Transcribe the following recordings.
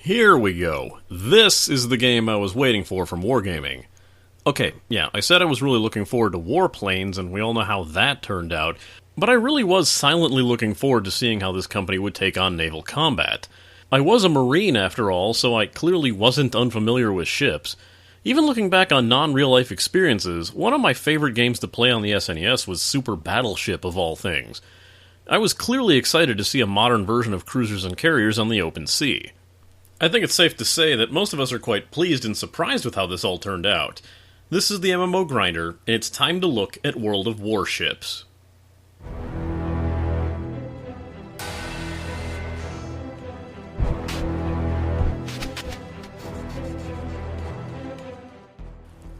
Here we go. This is the game I was waiting for from Wargaming. Okay, yeah, I said I was really looking forward to Warplanes, and we all know how that turned out, but I really was silently looking forward to seeing how this company would take on naval combat. I was a Marine, after all, so I clearly wasn't unfamiliar with ships. Even looking back on non-real-life experiences, one of my favorite games to play on the SNES was Super Battleship, of all things. I was clearly excited to see a modern version of cruisers and carriers on the open sea. I think it's safe to say that most of us are quite pleased and surprised with how this all turned out. This is the MMO Grinder, and it's time to look at World of Warships.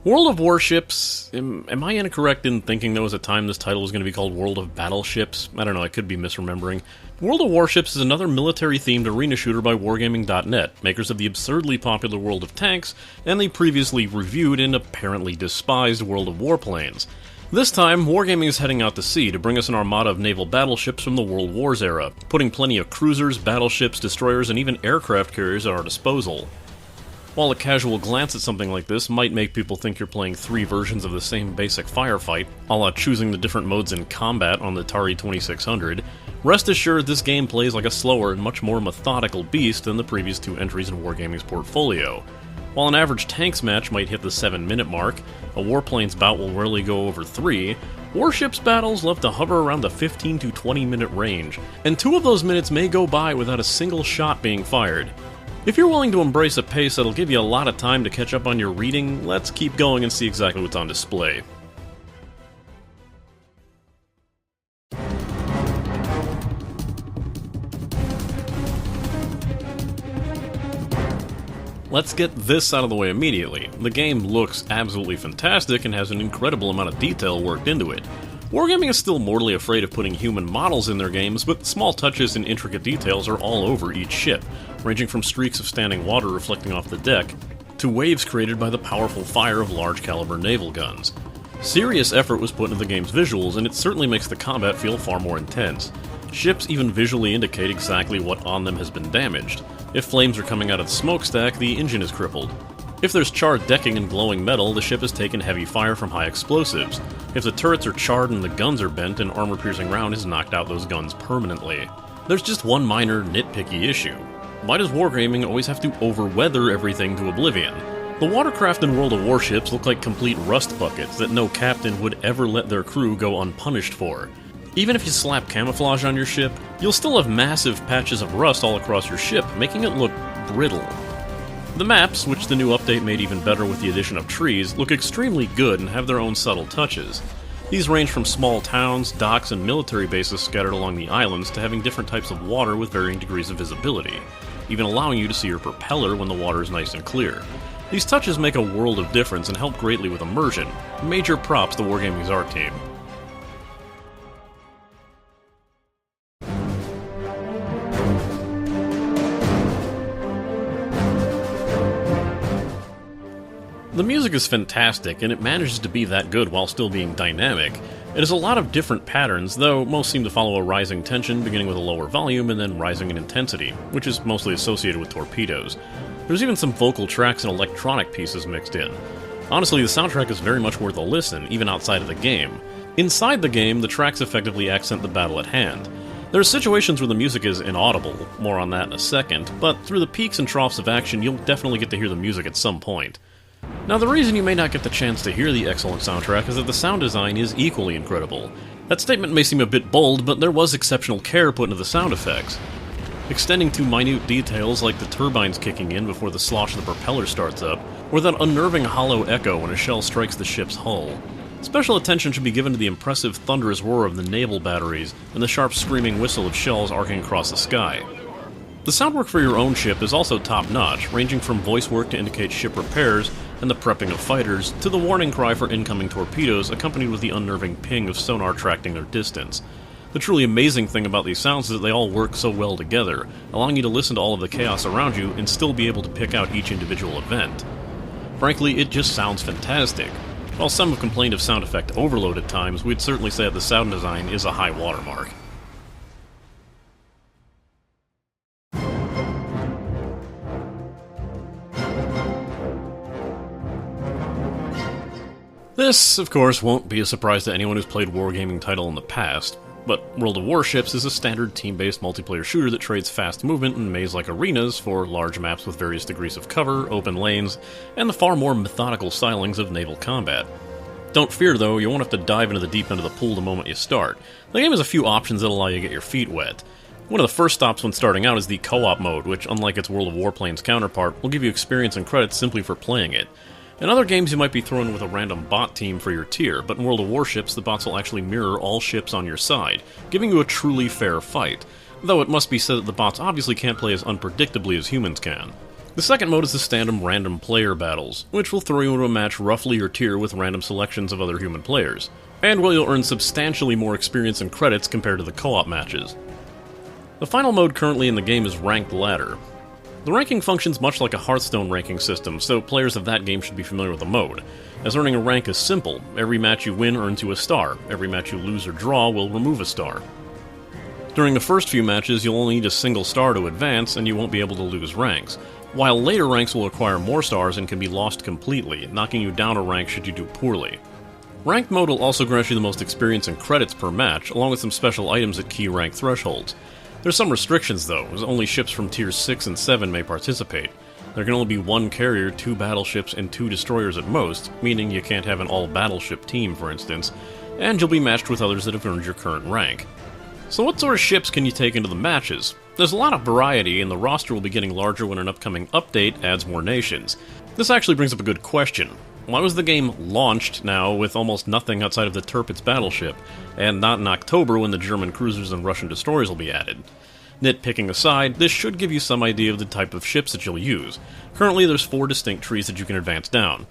World of Warships, am I incorrect in thinking there was a time this title was going to be called World of Battleships? I don't know, I could be misremembering. World of Warships is another military-themed arena shooter by Wargaming.net, makers of the absurdly popular World of Tanks, and the previously reviewed and apparently despised World of Warplanes. This time, Wargaming is heading out to sea to bring us an armada of naval battleships from the World Wars era, putting plenty of cruisers, battleships, destroyers, and even aircraft carriers at our disposal. While a casual glance at something like this might make people think you're playing three versions of the same basic firefight, a la choosing the different modes in combat on the Atari 2600, rest assured this game plays like a slower and much more methodical beast than the previous two entries in Wargaming's portfolio. While an average tanks match might hit the 7-minute mark, a warplanes bout will rarely go over 3, warships battles love to hover around the 15 to 20 minute range, and 2 of those minutes may go by without a single shot being fired. If you're willing to embrace a pace that'll give you a lot of time to catch up on your reading, let's keep going and see exactly what's on display. Let's get this out of the way immediately. The game looks absolutely fantastic and has an incredible amount of detail worked into it. Wargaming is still mortally afraid of putting human models in their games, but small touches and intricate details are all over each ship, ranging from streaks of standing water reflecting off the deck, to waves created by the powerful fire of large-caliber naval guns. Serious effort was put into the game's visuals, and it certainly makes the combat feel far more intense. Ships even visually indicate exactly what on them has been damaged. If flames are coming out of the smokestack, the engine is crippled. If there's charred decking and glowing metal, the ship has taken heavy fire from high explosives. If the turrets are charred and the guns are bent, an armor-piercing round has knocked out those guns permanently. There's just one minor, nitpicky issue. Why does Wargaming always have to over-weather everything to oblivion? The watercraft in World of Warships look like complete rust buckets that no captain would ever let their crew go unpunished for. Even if you slap camouflage on your ship, you'll still have massive patches of rust all across your ship, making it look brittle. The maps, which the new update made even better with the addition of trees, look extremely good and have their own subtle touches. These range from small towns, docks, and military bases scattered along the islands to having different types of water with varying degrees of visibility, even allowing you to see your propeller when the water is nice and clear. These touches make a world of difference and help greatly with immersion. Major props to Wargaming's art team. The music is fantastic, and it manages to be that good while still being dynamic. It has a lot of different patterns, though most seem to follow a rising tension beginning with a lower volume and then rising in intensity, which is mostly associated with torpedoes. There's even some vocal tracks and electronic pieces mixed in. Honestly, the soundtrack is very much worth a listen, even outside of the game. Inside the game, the tracks effectively accent the battle at hand. There are situations where the music is inaudible, more on that in a second, but through the peaks and troughs of action, you'll definitely get to hear the music at some point. Now, the reason you may not get the chance to hear the excellent soundtrack is that the sound design is equally incredible. That statement may seem a bit bold, but there was exceptional care put into the sound effects. Extending to minute details like the turbines kicking in before the slosh of the propeller starts up, or that unnerving hollow echo when a shell strikes the ship's hull. Special attention should be given to the impressive thunderous roar of the naval batteries and the sharp screaming whistle of shells arcing across the sky. The sound work for your own ship is also top-notch, ranging from voice work to indicate ship repairs and the prepping of fighters, to the warning cry for incoming torpedoes accompanied with the unnerving ping of sonar tracking their distance. The truly amazing thing about these sounds is that they all work so well together, allowing you to listen to all of the chaos around you and still be able to pick out each individual event. Frankly, it just sounds fantastic. While some have complained of sound effect overload at times, we'd certainly say that the sound design is a high watermark. This, of course, won't be a surprise to anyone who's played a wargaming title in the past, but World of Warships is a standard team-based multiplayer shooter that trades fast movement in maze-like arenas for large maps with various degrees of cover, open lanes, and the far more methodical stylings of naval combat. Don't fear though, you won't have to dive into the deep end of the pool the moment you start. The game has a few options that allow you to get your feet wet. One of the first stops when starting out is the co-op mode, which, unlike its World of Warplanes counterpart, will give you experience and credits simply for playing it. In other games you might be thrown with a random bot team for your tier, but in World of Warships the bots will actually mirror all ships on your side, giving you a truly fair fight, though it must be said that the bots obviously can't play as unpredictably as humans can. The second mode is the standard random player battles, which will throw you into a match roughly your tier with random selections of other human players, and where you'll earn substantially more experience and credits compared to the co-op matches. The final mode currently in the game is Ranked Ladder. The ranking functions much like a Hearthstone ranking system, so players of that game should be familiar with the mode. As earning a rank is simple, every match you win earns you a star, every match you lose or draw will remove a star. During the first few matches you'll only need a single star to advance, and you won't be able to lose ranks, while later ranks will acquire more stars and can be lost completely, knocking you down a rank should you do poorly. Ranked mode will also grant you the most experience and credits per match, along with some special items at key rank thresholds. There's some restrictions though, as only ships from tiers 6 and 7 may participate. There can only be one carrier, 2 battleships, and 2 destroyers at most, meaning you can't have an all-battleship team, for instance, and you'll be matched with others that have earned your current rank. So what sort of ships can you take into the matches? There's a lot of variety, and the roster will be getting larger when an upcoming update adds more nations. This actually brings up a good question. Why was the game launched now with almost nothing outside of the Tirpitz battleship, and not in October when the German cruisers and Russian destroyers will be added? Nitpicking aside, this should give you some idea of the type of ships that you'll use. Currently there's 4 distinct trees that you can advance down.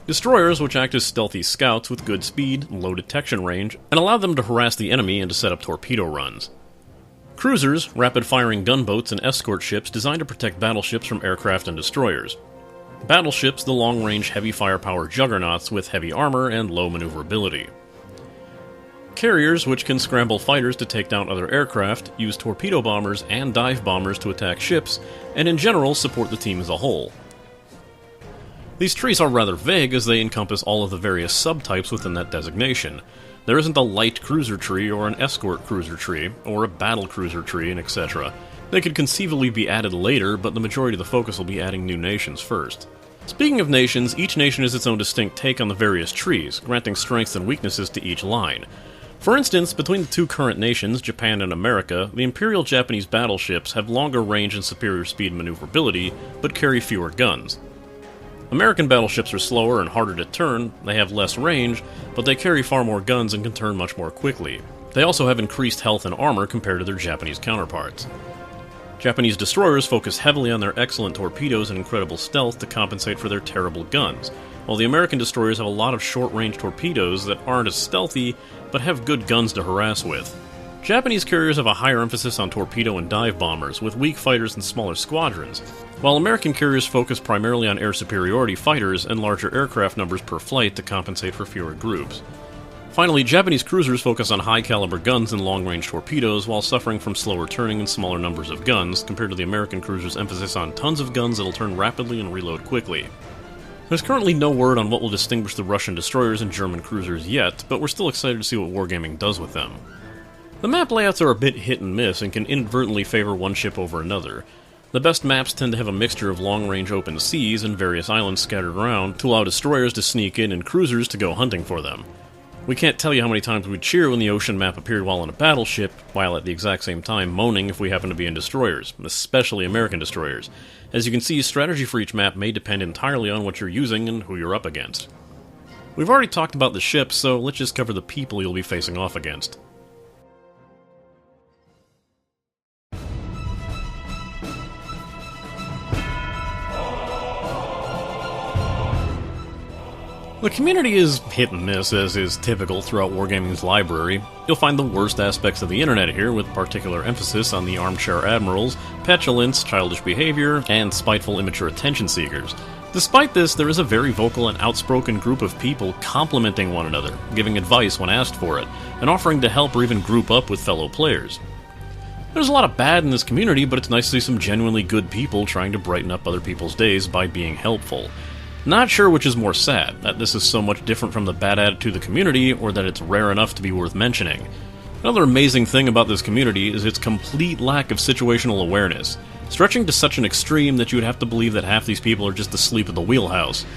Destroyers, which act as stealthy scouts with good speed, low detection range, and allow them to harass the enemy and to set up torpedo runs. Cruisers, rapid-firing gunboats, and escort ships designed to protect battleships from aircraft and destroyers. Battleships, the long-range heavy firepower juggernauts with heavy armor and low maneuverability. Carriers, which can scramble fighters to take down other aircraft, use torpedo bombers and dive bombers to attack ships, and in general support the team as a whole. These trees are rather vague as they encompass all of the various subtypes within that designation. There isn't a light cruiser tree or an escort cruiser tree, or a battle cruiser tree, and etc. They could conceivably be added later, but the majority of the focus will be adding new nations first. Speaking of nations, each nation has its own distinct take on the various trees, granting strengths and weaknesses to each line. For instance, between the 2 current nations, Japan and America, the Imperial Japanese battleships have longer range and superior speed and maneuverability, but carry fewer guns. American battleships are slower and harder to turn, they have less range, but they carry far more guns and can turn much more quickly. They also have increased health and armor compared to their Japanese counterparts. Japanese destroyers focus heavily on their excellent torpedoes and incredible stealth to compensate for their terrible guns, while the American destroyers have a lot of short-range torpedoes that aren't as stealthy, but have good guns to harass with. Japanese carriers have a higher emphasis on torpedo and dive bombers, with weak fighters and smaller squadrons, while American carriers focus primarily on air superiority fighters and larger aircraft numbers per flight to compensate for fewer groups. Finally, Japanese cruisers focus on high-caliber guns and long-range torpedoes while suffering from slower turning and smaller numbers of guns, compared to the American cruisers' emphasis on tons of guns that'll turn rapidly and reload quickly. There's currently no word on what will distinguish the Russian destroyers and German cruisers yet, but we're still excited to see what Wargaming does with them. The map layouts are a bit hit and miss and can inadvertently favor one ship over another. The best maps tend to have a mixture of long-range open seas and various islands scattered around to allow destroyers to sneak in and cruisers to go hunting for them. We can't tell you how many times we'd cheer when the ocean map appeared while in a battleship, while at the exact same time moaning if we happen to be in destroyers, especially American destroyers. As you can see, strategy for each map may depend entirely on what you're using and who you're up against. We've already talked about the ships, so let's just cover the people you'll be facing off against. The community is hit and miss, as is typical throughout Wargaming's library. You'll find the worst aspects of the internet here, with particular emphasis on the armchair admirals, petulance, childish behavior, and spiteful immature attention seekers. Despite this, there is a very vocal and outspoken group of people complimenting one another, giving advice when asked for it, and offering to help or even group up with fellow players. There's a lot of bad in this community, but it's nice to see some genuinely good people trying to brighten up other people's days by being helpful. Not sure which is more sad, that this is so much different from the bad attitude of the community, or that it's rare enough to be worth mentioning. Another amazing thing about this community is its complete lack of situational awareness, stretching to such an extreme that you would have to believe that half these people are just asleep at the wheelhouse.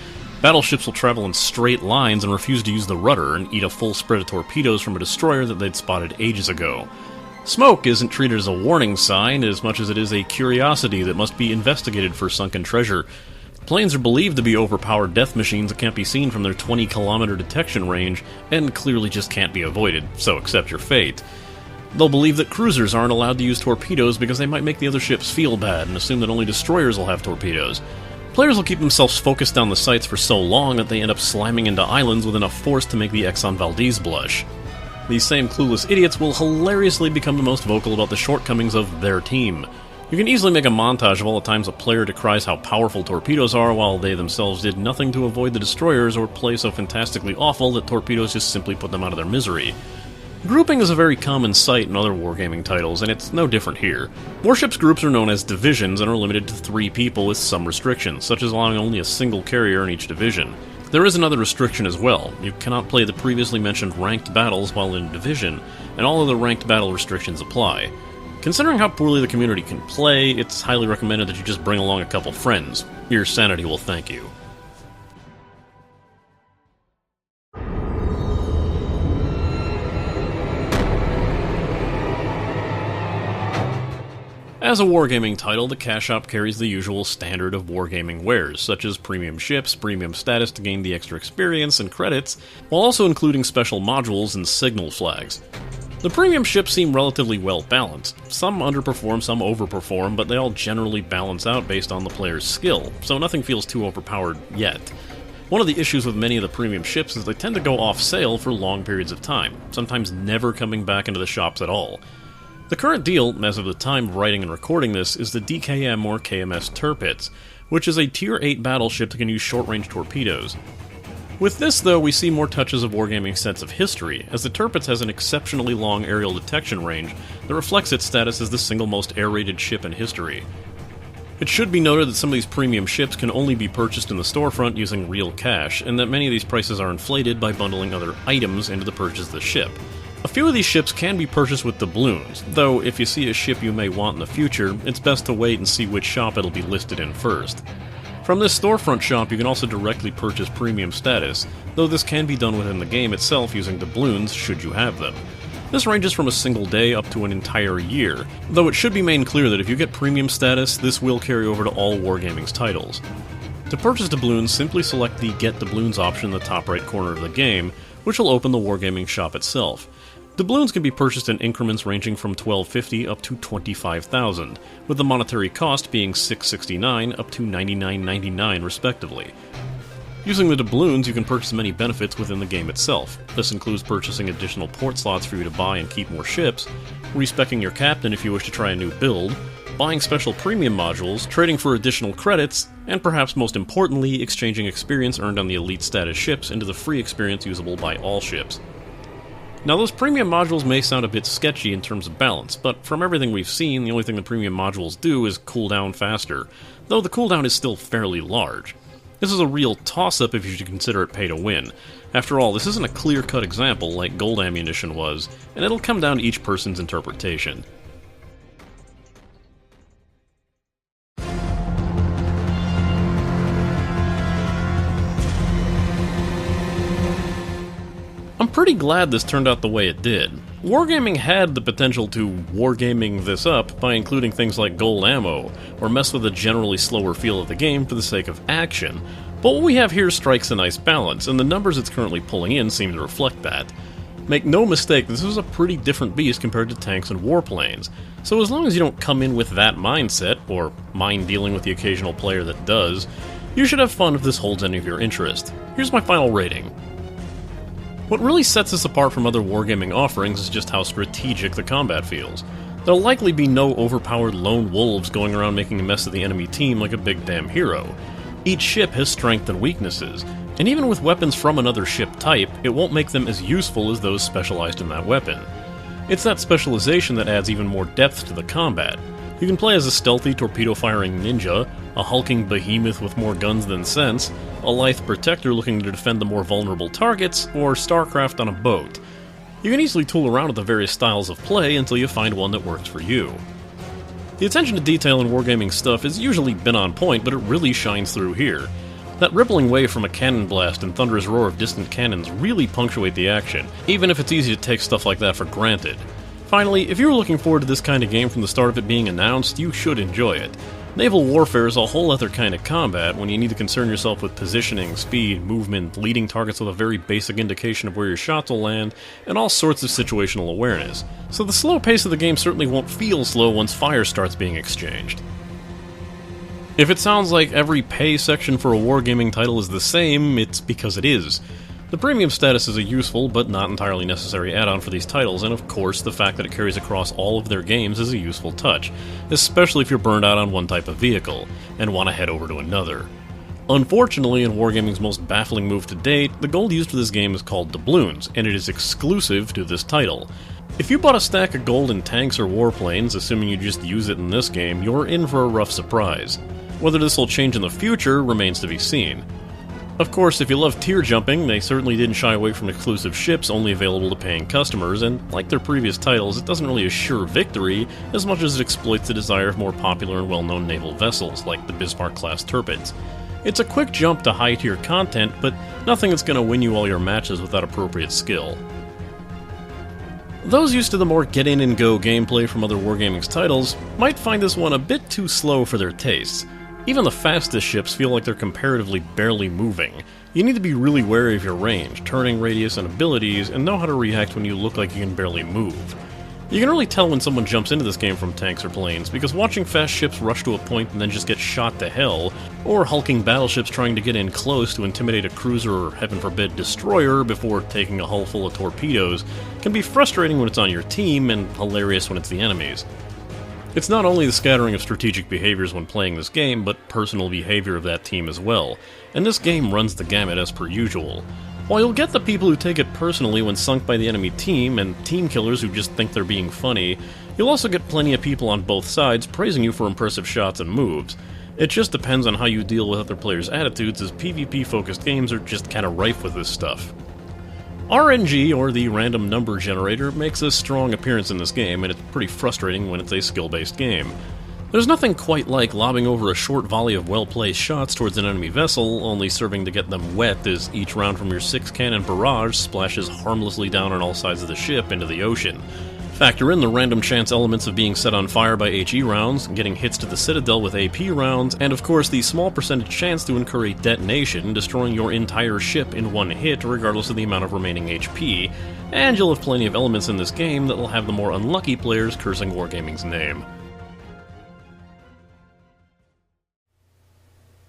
Battleships will travel in straight lines and refuse to use the rudder, and eat a full spread of torpedoes from a destroyer that they'd spotted ages ago. Smoke isn't treated as a warning sign as much as it is a curiosity that must be investigated for sunken treasure. Planes are believed to be overpowered death machines that can't be seen from their 20-kilometer detection range, and clearly just can't be avoided, so accept your fate. They'll believe that cruisers aren't allowed to use torpedoes because they might make the other ships feel bad, and assume that only destroyers will have torpedoes. Players will keep themselves focused down the sights for so long that they end up slamming into islands with enough force to make the Exxon Valdez blush. These same clueless idiots will hilariously become the most vocal about the shortcomings of their team. You can easily make a montage of all the times a player decries how powerful torpedoes are while they themselves did nothing to avoid the destroyers or play so fantastically awful that torpedoes just simply put them out of their misery. Grouping is a very common sight in other wargaming titles, and it's no different here. Warships groups are known as divisions and are limited to 3 people with some restrictions, such as allowing only a single carrier in each division. There is another restriction as well. You cannot play the previously mentioned ranked battles while in a division, and all other ranked battle restrictions apply. Considering how poorly the community can play, it's highly recommended that you just bring along a couple friends. Your sanity will thank you. As a wargaming title, the Cash Shop carries the usual standard of wargaming wares, such as premium ships, premium status to gain the extra experience and credits, while also including special modules and signal flags. The premium ships seem relatively well balanced. Some underperform, some overperform, but they all generally balance out based on the player's skill, so nothing feels too overpowered yet. One of the issues with many of the premium ships is they tend to go off sale for long periods of time, sometimes never coming back into the shops at all. The current deal, as of the time of writing and recording this, is the DKM or KMS Tirpitz, which is a Tier 8 battleship that can use short-range torpedoes. With this, though, we see more touches of Wargaming's sense of history, as the Tirpitz has an exceptionally long aerial detection range that reflects its status as the single most air-rated ship in history. It should be noted that some of these premium ships can only be purchased in the storefront using real cash, and that many of these prices are inflated by bundling other items into the purchase of the ship. A few of these ships can be purchased with doubloons, though if you see a ship you may want in the future, it's best to wait and see which shop it'll be listed in first. From this storefront shop, you can also directly purchase premium status, though this can be done within the game itself using doubloons should you have them. This ranges from a single day up to an entire year, though it should be made clear that if you get premium status, this will carry over to all Wargaming's titles. To purchase doubloons, simply select the Get Doubloons option in the top right corner of the game, which will open the Wargaming shop itself. Doubloons can be purchased in increments ranging from $12.50 up to $25,000, with the monetary cost being $6.69 up to $99.99 respectively. Using the doubloons, you can purchase many benefits within the game itself. This includes purchasing additional port slots for you to buy and keep more ships, respeccing your captain if you wish to try a new build, buying special premium modules, trading for additional credits, and perhaps most importantly, exchanging experience earned on the elite status ships into the free experience usable by all ships. Now, those premium modules may sound a bit sketchy in terms of balance, but from everything we've seen, the only thing the premium modules do is cool down faster, though the cooldown is still fairly large. This is a real toss-up if you should consider it pay to win. After all, this isn't a clear-cut example like gold ammunition was, and it'll come down to each person's interpretation. I'm pretty glad this turned out the way it did. Wargaming had the potential to wargaming this up by including things like gold ammo, or mess with the generally slower feel of the game for the sake of action, but what we have here strikes a nice balance, and the numbers it's currently pulling in seem to reflect that. Make no mistake, this is a pretty different beast compared to tanks and warplanes, so as long as you don't come in with that mindset, or mind dealing with the occasional player that does, you should have fun if this holds any of your interest. Here's my final rating. What really sets this apart from other wargaming offerings is just how strategic the combat feels. There'll likely be no overpowered lone wolves going around making a mess of the enemy team like a big damn hero. Each ship has strengths and weaknesses, and even with weapons from another ship type, it won't make them as useful as those specialized in that weapon. It's that specialization that adds even more depth to the combat. You can play as a stealthy, torpedo-firing ninja, a hulking behemoth with more guns than sense, a lithe protector looking to defend the more vulnerable targets, or StarCraft on a boat. You can easily tool around with the various styles of play until you find one that works for you. The attention to detail in Wargaming stuff has usually been on point, but it really shines through here. That rippling wave from a cannon blast and thunderous roar of distant cannons really punctuate the action, even if it's easy to take stuff like that for granted. Finally, if you were looking forward to this kind of game from the start of it being announced, you should enjoy it. Naval warfare is a whole other kind of combat when you need to concern yourself with positioning, speed, movement, leading targets with a very basic indication of where your shots will land, and all sorts of situational awareness. So the slow pace of the game certainly won't feel slow once fire starts being exchanged. If it sounds like every pay section for a Wargaming title is the same, it's because it is. The premium status is a useful, but not entirely necessary add-on for these titles, and of course the fact that it carries across all of their games is a useful touch, especially if you're burned out on one type of vehicle, and want to head over to another. Unfortunately, in Wargaming's most baffling move to date, the gold used for this game is called doubloons, and it is exclusive to this title. If you bought a stack of gold in tanks or warplanes, assuming you just use it in this game, you're in for a rough surprise. Whether this will change in the future remains to be seen. Of course, if you love tier jumping, they certainly didn't shy away from exclusive ships only available to paying customers, and like their previous titles, it doesn't really assure victory as much as it exploits the desire of more popular and well-known naval vessels, like the Bismarck-class Tirpitz. It's a quick jump to high-tier content, but nothing that's going to win you all your matches without appropriate skill. Those used to the more get-in-and-go gameplay from other Wargaming's titles might find this one a bit too slow for their tastes. Even the fastest ships feel like they're comparatively barely moving. You need to be really wary of your range, turning radius, and abilities, and know how to react when you look like you can barely move. You can really tell when someone jumps into this game from tanks or planes, because watching fast ships rush to a point and then just get shot to hell, or hulking battleships trying to get in close to intimidate a cruiser or, heaven forbid, destroyer before taking a hull full of torpedoes, can be frustrating when it's on your team, and hilarious when it's the enemy's. It's not only the scattering of strategic behaviors when playing this game, but personal behavior of that team as well, and this game runs the gamut as per usual. While you'll get the people who take it personally when sunk by the enemy team, and team killers who just think they're being funny, you'll also get plenty of people on both sides praising you for impressive shots and moves. It just depends on how you deal with other players' attitudes, as PvP-focused games are just kinda rife with this stuff. RNG, or the random number generator, makes a strong appearance in this game, and it's pretty frustrating when it's a skill-based game. There's nothing quite like lobbing over a short volley of well-placed shots towards an enemy vessel, only serving to get them wet as each round from your 6-cannon barrage splashes harmlessly down on all sides of the ship into the ocean. Factor in the random chance elements of being set on fire by HE rounds, getting hits to the Citadel with AP rounds, and of course the small percentage chance to incur a detonation, destroying your entire ship in one hit regardless of the amount of remaining HP, and you'll have plenty of elements in this game that will have the more unlucky players cursing Wargaming's name.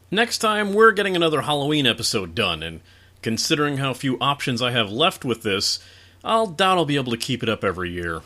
Next time, we're getting another Halloween episode done, and considering how few options I have left with this, I'll doubt I'll be able to keep it up every year.